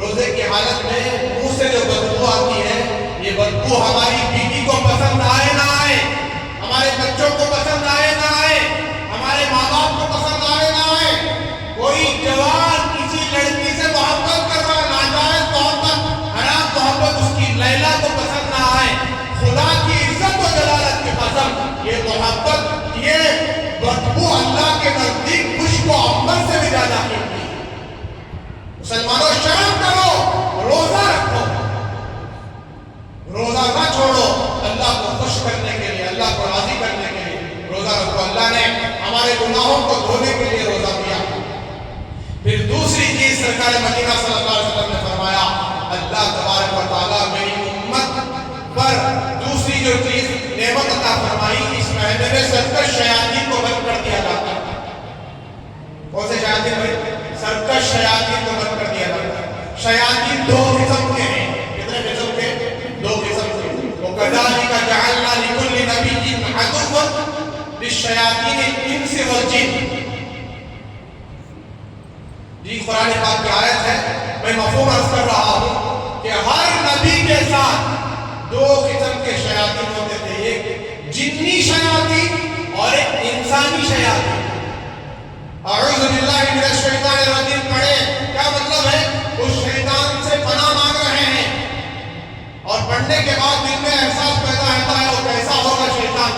روزے کی حالت میں منہ سے جو بدبو آتی ہے، یہ بدبو ہماری بیوی کو پسند آئے نہ آئے، ہمارے بچوں کو پسند آئے نہ آئے، ہمارے ماں باپ کو پسند آئے نہ آئے. کوئی جوان کسی لڑکی سے محبت کر رہا ہے، ناجائز محبت، حرام محبت، اس کی لیلا کو پسند نہ آئے، خدا کی عزت و جلالت کی قسم، یہ محبت، یہ بدبو اللہ کے نزدیک خوشبو عنبر سے بھی زیادہ قیمتی ہے. مسلمانوں شرم کرو، روزہ رکھو، روزہ نہ چھوڑو. اللہ کو خوش کرنے کے لیے، اللہ کو راضی کرنے کے لیے روزہ رکھو. اللہ نے ہمارے گناہوں کو دھونے کے لیے روزہ دیا. پھر دوسری چیز سرکار مدینہ صلی اللہ علیہ وسلم نے فرمایا، اللہ تبارک و تعالیٰ میری امت پر دوسری جو چیز نعمت عطا فرمائی، اس مہینے میں سرکش شیاطین کو بند کر دیا جاتا ہے. کون سے شیاطین بھائی؟ سرکش شیاطین کو بند کر دیا جاتا ہے. شیاطین 2 قسم کے ہیں. کتنے قسم کے؟ 2 قسم کے. وَكَذَلِكَ جَعَلْنَا لِكُلِّ نَبِيٍّ عَدُوًّا لِلشَّيَاطِينِ الْإِنسِ وَالْجِنِّ. جی قرآن پاک کی آیت ہے. میں مفہوم عرض کر رہا ہوں کہ ہر نبی کے ساتھ 2 قسم کے شیاطین ہوتے تھے، ایک جنی شیاطین اور ایک انسانی شیاطین. اعوذ باللہ من الشیطان الرجیم پڑھے، کیا مطلب ہے؟ اس شیطان سے پناہ مانگ رہے ہیں، اور پڑھنے کے بعد دل میں احساس پیدا ہوتا ہے وہ کیسا ہوگا شیطان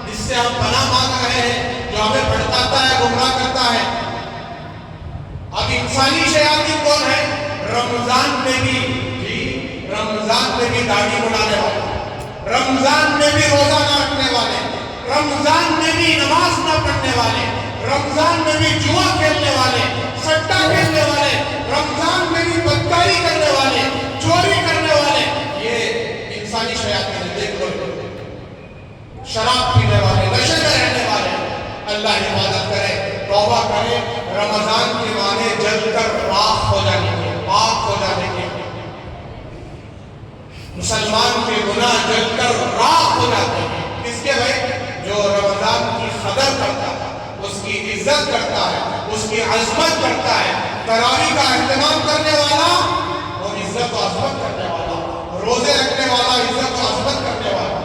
جس سے ہم پناہ مانگ رہے ہیں، جو ہمیں بھٹکاتا ہے، گمراہ کرتا ہے. اب انسانی شیاطین کون ہے؟ رمضان میں بھی، جی رمضان میں بھی داڑھی بڑھانے والے، رمضان میں بھی روزہ نہ رکھنے والے، رمضان میں بھی نماز نہ پڑھنے والے، رمضان میں بھی جوا کھیلنے والے، سٹا کھیلنے والے، رمضان میں بھی بدکاری کرنے والے، چوری کرنے والے. یہ انسانی شیاطین ہے. دیکھ لو، شراب پینے والے، نشے میں رہنے والے. اللہ حفاظت کرے، توبہ کرے. رمضان کے معنی جل کر راکھ ہو جانے کے، پاک ہو جانے کے. مسلمان کے گناہ جل کر راکھ ہو جاتے ہیں. کس کے بھائی؟ جو رمضان کی قدر کرتا ہے، اس کی عزت کرتا ہے، اس کی عظمت کرتا ہے. تراویح کا اہتمام کرنے والا وہ عزت و عظمت کرنے والا، روزے رکھنے والا عزت و عظمت کرنے والا.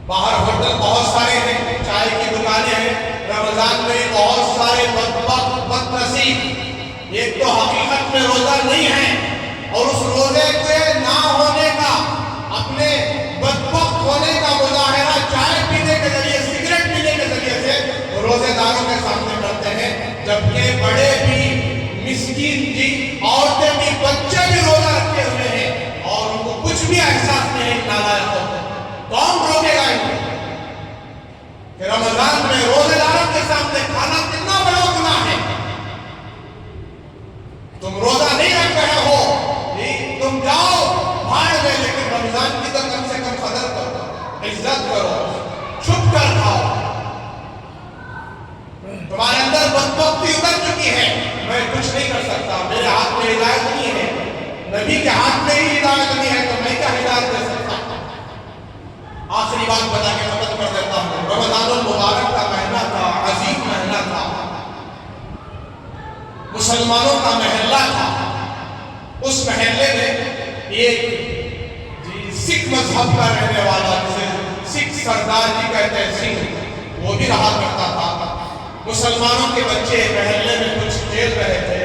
باہر ہوٹل بہت سارے ہیں، چائے کی دکانیں ہیں. رمضان میں بہت سارے بدبخت، بد نصیب ایک تو حقیقت میں روزہ نہیں ہے، اور اس روزے کے نہ ہونے کا، اپنے بدبخت ہونے کا مظاہرہ چائے پینے کے ذریعے، سگریٹ پینے کے ذریعے سے روزے داروں کے سامنے کرتے ہیں. جبکہ بڑے بھی، مسکین بھی، عورتیں بھی، بچے بھی روزہ رکھے ہوئے ہیں اور ان کو کچھ بھی احساس نہیں نالائق ہوتا. کون روکے گا ان کو کہ رمضان میں روزے داروں کے سامنے کھانا کتنا بڑا گناہ ہے؟ تم روزہ نہیں رکھ رہے ہو، تم جاؤ بھاڑ میں، لیکن رمضان کی تو کم سے کم قدر کرو، عزت کرو، چھپ کر کھاؤ. تمہارے اندر بدبختی اتر چکی ہے. نبی کے ہاتھ میں ہی ہدایت نہیں ہے تو میں کیا ہدایت دے سکتا ہوں؟ آخری بات بتا کے ختم کر دیتا ہوں. رمضان المبارک کا مہینہ تھا، عظیم مہینہ تھا، مسلمانوں کا محلہ تھا. اس محلے میں ایک سکھ مذہب کا رہنے والا، جسے سکھ سردار جی کہتے ہیں، سنگھ، وہ بھی رہا کرتا تھا. مسلمانوں کے بچے محلے میں کچھ کھیل رہے تھے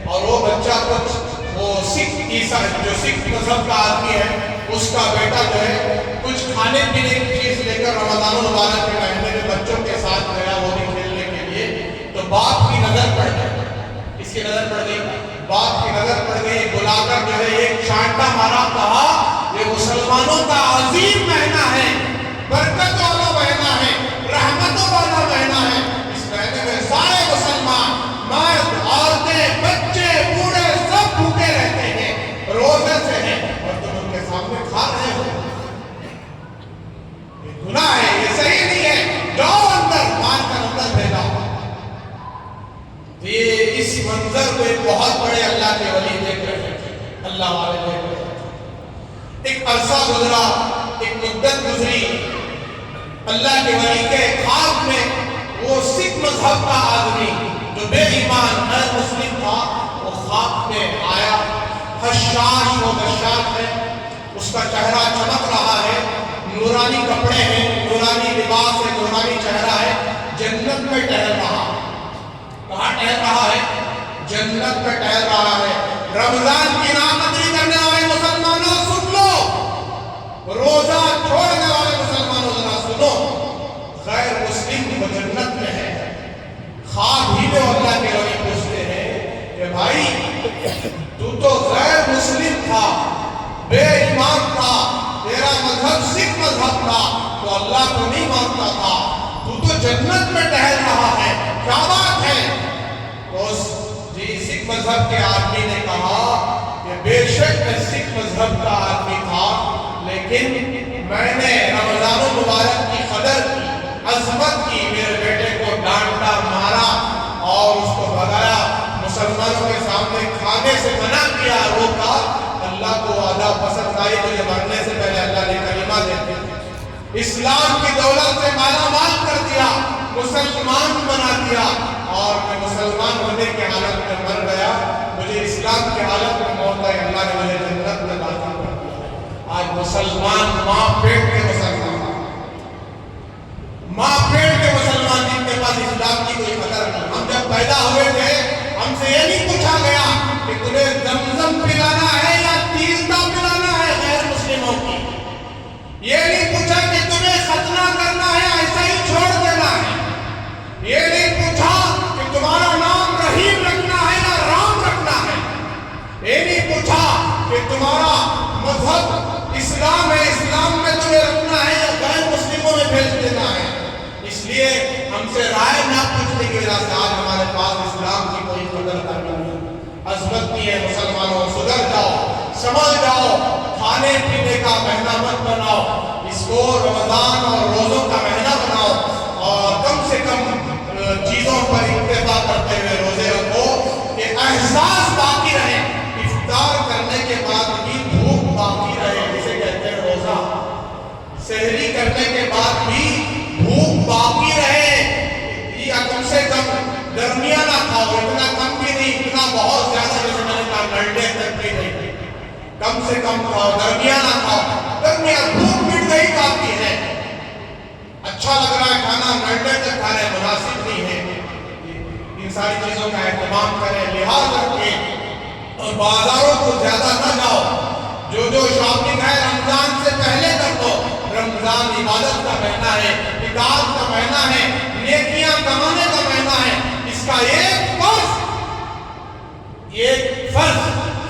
اور وہ بچہ کچھ وہ سکھ عیسائی جو سکھ مذہب کا آدمی ہے اس کا بیٹا جو ہے کچھ کھانے پینے کی چیز لے کر رمضان المبارک کے مہینے میں بچوں کے ساتھ گیا وہ بھی کھیلنے کے لیے. تو باپ کی نظر پڑ گئی، اس کی نظر پڑ گئی، باپ کی نظر پڑ گئی. بلا کر جو ہے ایک چانٹا مارا، کہا یہ مسلمانوں کا عظیم مہینہ ہے، برکت والا مہینہ ہے، رحمتوں والا مہینہ ہے. اس مہینے میں سارے مسلمان، مرد، عورتیں، بچے، بوڑھے سب بھوکے رہتے ہیں، روزے سے ہیں، اور تم ان کے سامنے کھا رہے ہو. یہ گناہ ہے، یہ صحیح نہیں ہے، جاؤ اندر، مار کر اندر بھیجا. یہ اس منظر کو ایک بہت بڑے اللہ کے ولی دیکھ رہے تھے، اللہ والے دیکھ رہے تھے. ایک عرصہ گزرا، ایک مدت گزری، اللہ کے ولی کے خواب میں وہ سکھ مذہب کا آدمی جو بے ایمان غیر مسلم تھا وہ خواب میں آیا. حشاش و بشاش ہے، اس کا چہرہ چمک رہا ہے، نورانی کپڑے ہیں، نورانی لباس ہے، نورانی چہرہ ہے، جنت میں ٹہل رہا. کہاں ٹہل رہا ہے؟ جنت میں ٹہل رہا ہے. رمضان کی ناقدری کرنے والے مسلمانوں سن لو، روزہ چھوڑنے والے مسلمانوں ذرا سنو، غیر مسلم وہ جنت میں ہے. خواب ہی میں اللہ کے ولی پوچھتے ہیں کہ بھائی تو غیر مسلم تھا، بے ایمان تھا، تیرا مذہب سکھ مذہب تھا، تو اللہ کو نہیں مانتا تھا، تو جنت میں ٹہل رہا ہے، کیا بات ہے؟ تو سکھ مذہب کے آدمی نے کہا کہ بے شک میں سکھ مذہب کا آدمی تھا، لیکن میں نے رمضان المبارک کی قدر کی، عظمت کی، میرے بیٹے کو ڈانٹا، مارا اور اس کو بھگایا، مسلمانوں کے سامنے کھانے سے منع کیا، روکا. اللہ کو وعدہ پسند آئی، مجھے مرنے سے پہلے اللہ نے کلمہ دے دیا، اسلام کی دولت سے مالا مال کر دیا، مسلمان بنا دیا، اور میں مسلمان ہونے کی حالت میں مر گیا، مجھے اسلام کی حالت میں موت آئی، اللہ نے مجھے جنت میں داخل کر دیا. آج مسلمان ماں پیٹ کے مسلمان، ماں پیٹ کے مسلمان جن کے پاس اسلام کی کوئی قدر نہیں. ہم جب پیدا ہوئے تھے ہم سے یہ نہیں پوچھا گیا کہ تمہیں زمزم پلانا ہے یا تیرتا پلانا ہے غیر مسلموں کی. یہ نہیں پوچھا کہ تمہیں ختنہ کرنا ہے ایسا ہی چھوڑ دینا ہے. یہ نہیں پوچھا کہ تمہارا نام رحیم رکھنا ہے یا رام رکھنا ہے. یہ نہیں پوچھا کہ تمہارا مذہب اسلام ہے، اسلام میں تمہیں رکھنا ہے یا غیر مسلموں میں بھیج دینا ہے. اس لیے ہم سے رائے نہ پوچھنے کی وجہ سے آج ہمارے پاس اسلام کی کوئی قدر نہیں، عظمت نہیں ہے. مسلمانوں سدھر جاؤ، سمجھ جاؤ، کھانے پینے کا مہینہ مت بناؤ، اس کو رمضان اور روزوں کا مہینہ بناؤ، اور کم سے کم چیزوں پر اکتفا کرتے ہوئے روزے رکھو کہ احساس باقی رہے، افطار کرنے کے بعد بھی بھوک باقی رہے، جسے کہتے ہیں روزہ. سحری کرنے کے بعد بھی بھوک باقی رہے، یا کم سے کم درمیانہ کھاؤ، اتنا کم بھی نہیں، اتنا بہت زیادہ جیسے میں نے کہا گھنٹے تک بھی نہیں، کم سے کم کھاؤ، درمیانہ کھاؤ. درمیان بھوک مٹ گئی کافی ہے، اچھا لگ رہا ہے کھانا، گھنٹے تک کھانا مناسب نہیں ہے. ان ساری چیزوں کا اہتمام کریں، لحاظ رکھیں، اور بازاروں کو زیادہ نہ جاؤ. جو شاپنگ ہے رمضان سے پہلے کر دو. رمضان عبادت کا مہینہ ہے، اطاعت کا مہینہ ہے، نیکیاں کمانے کا مہینہ ہے. اس کا ایک فرض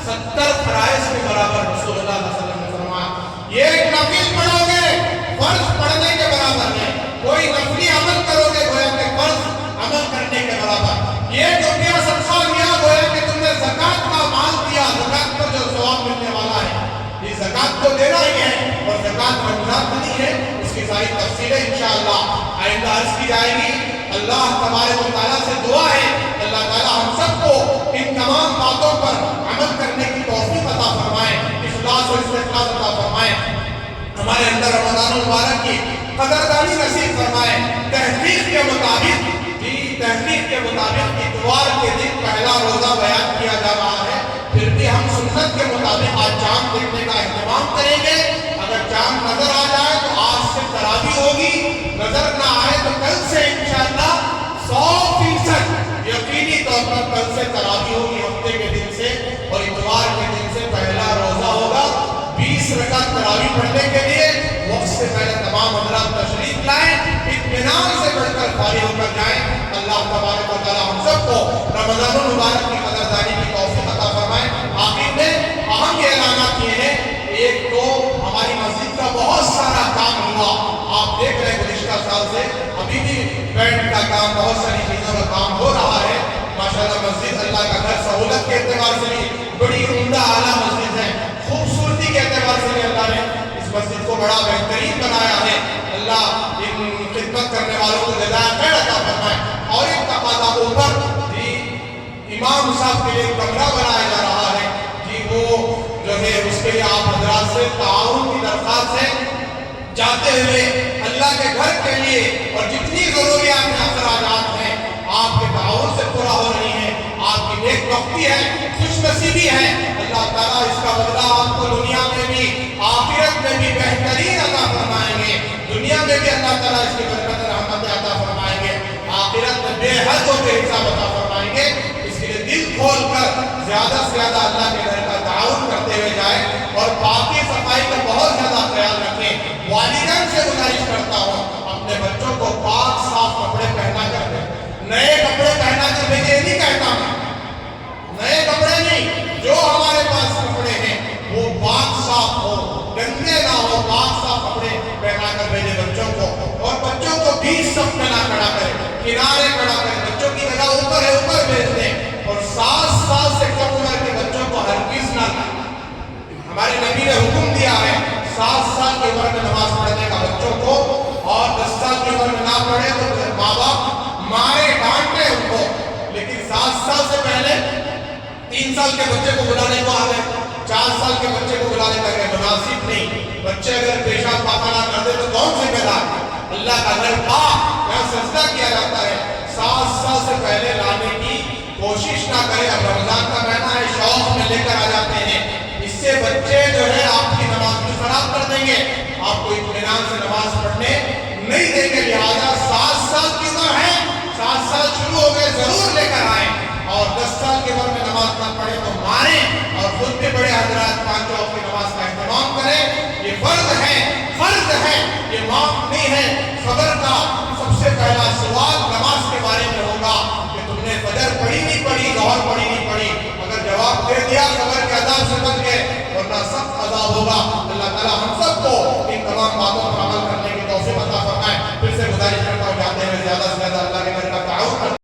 70 فرائض کے برابر رسول اللہ صلی اللہ علیہ وسلم نے فرمایا. ایک نفل پڑھو گے فرض پڑھنے کے برابر ہے، کوئی نفلی عمل کرو گے گویا کہ فرض عمل کرنے کے برابر. یہ جو کیا صدقہ لیا گویا کہ تم نے زکوٰۃ کا مال دیا، زکوٰۃ پر جو ثواب ملنے والا ہے، یہ زکوٰۃ کو دینا ہی ہے. اور زکوٰۃ رمضان میں نہیں ہے، اس کی ساری تفصیلیں انشاءاللہ آئندہ عرض کی جائے گی. اللہ تبارک و تعالیٰ سے دعا ہے اللہ تعالیٰ ہم سب کو ان تمام باتوں پر عمل کرنے کی توفیق عطا فرمائے. ہمارے اندر رمضان المبارک کی قدردانی نصیب فرمائے۔ تحقیق کے مطابق تحقیق کے مطابق اتوار کے دن پہلا روزہ بیان کیا جا رہا ہے، پھر بھی ہم سنت کے مطابق آج چاند دیکھنے کا اہتمام کریں گے۔ اگر چاند نظر آ جائے تو آج سے تراویح ہوگی، نظر نہ آئے تو کل سے انشاءاللہ 100% یقینی طور پر کل سے تراویح ہوگی ہفتے کے دن سے، اور اتوار کے دن سے پہلا روزہ ہوگا۔ 20 رکعت تراویح پڑھنے کے لیے وقت سے پہلے تمام حضرات تشریف لائیں، اطمینان سے پڑھ کر فارغ ہو کر جائیں۔ اللہ تبارک و تعالی ہم سب کو رمضان المبارک کی قدردانی کی توفیق عطا فرمائے۔ آخر میں اہم یہ اعلانات کیے ہیں، ایک تو ہماری مسجد کا بہت سارا کام ہوا، آپ دیکھ رہے ہیں گزشتہ سال سے ابھی بھی پینٹ کا کام، بہت ساری چیزوں کا کام ہو رہا ہے۔ ماشاءاللہ مسجد اللہ کا گھر سہولت کے اعتبار سے بھی بڑی عمدہ اعلیٰ مسجد ہے، خوبصورتی کے اعتبار سے بھی اللہ نے اس مسجد کو بڑا بہترین بنایا ہے۔ اللہ ان خدمت کرنے والوں کو جزائے خیر عطا فرمائے۔ اور ایک تقاضا اوپر امام صاحب کے لیے کمرہ بنایا جا رہا ہے، وہ جو ہے اس کے لیے آپ حضرات سے تعاون کی درخواست ہے، چاہتے ہوئے اللہ کے گھر کے لیے اور جتنی ضروریات میں اخراجات ہیں آپ کے تعاون سے پورا ہو رہی ہیں۔ آپ کی نیک بختی ہے، خوش نصیبی ہے، اللہ تعالیٰ اس کا بدلہ آپ کو دنیا میں بھی آخرت میں بھی بہترین عطا فرمائیں گے۔ دنیا میں بھی اللہ تعالیٰ اس کی برکت رحمت عطا فرمائیں گے، آخرت میں بے حد و بے حساب عطا فرمائیں گے۔ اس کے لیے دل کھول کر زیادہ سے زیادہ اللہ کے گھر کا تعاون کرتے ہوئے جائیں، اور پاکی صفائی کا بہت زیادہ خیال رکھیں۔ والدین سے گزارش کرتا ہوں اپنے بچوں کو پاک صاف کپڑے پہنا کر دیں، نئے کپڑے پہنا کر بھیجیں، یہ نہیں کہتا میں، نئے کپڑے نہیں، جو ہمارے پاس کپڑے ہیں وہ پاک صاف ہو، گندے نہ ہو، پاک صاف کپڑے پہنا کر بھیجیں بچوں کو۔ اور بچوں کو 20 صف میں نہ کھڑا کریں، کنارے کھڑا کریں، بچوں کی جگہ اوپر ہے اوپر بھیج دیں۔ اور 7 سال سے کم عمر کے بچوں کو ہرگز نہ لائیں۔ ہمارے نبی نے حکم دیا ہے 7 سال کی عمر میں نماز پڑھنے کا بچوں کو، اور 10 سال کی عمر میں نہ پڑھے تو ماں باپ مارے ڈانٹے ان کو، لیکن 7 سال سے پہلے 3 سال کے بچے کو بلانے کو آ گئے، 4 سال کے بچے کو بلانے کا گئے، مناسب نہیں۔ بچے اگر پیشاب پاخانہ کر دے تو کون ذمہ دار ہے؟ اللہ کا گھر پاک، یہاں سجدہ کیا جاتا ہے، 7 سال سے پہلے لانے کی کوشش نہ کریں۔ اب رمضان کا مہینہ ہے، شوق میں لے کر آ جاتے ہیں، اس سے بچے جو ہے آپ کی نماز بھی خراب کر دیں گے، آپ کو اطمینان سے نماز پڑھنے نہیں دیں گے۔ لہٰذا 7 سال کی عمر ہے، 7 سال شروع ہو گئے، ضرور لے کر آئیں، اور 10 سال کی عمر میں نماز نہ پڑھے تو ماریں، اور خود بھی بڑے حضرات 5 وقت کی نماز کا اہتمام کریں۔ یہ فرض ہے، یہ معاف نہیں ہے۔ صبر کا سب سے پہلا سوال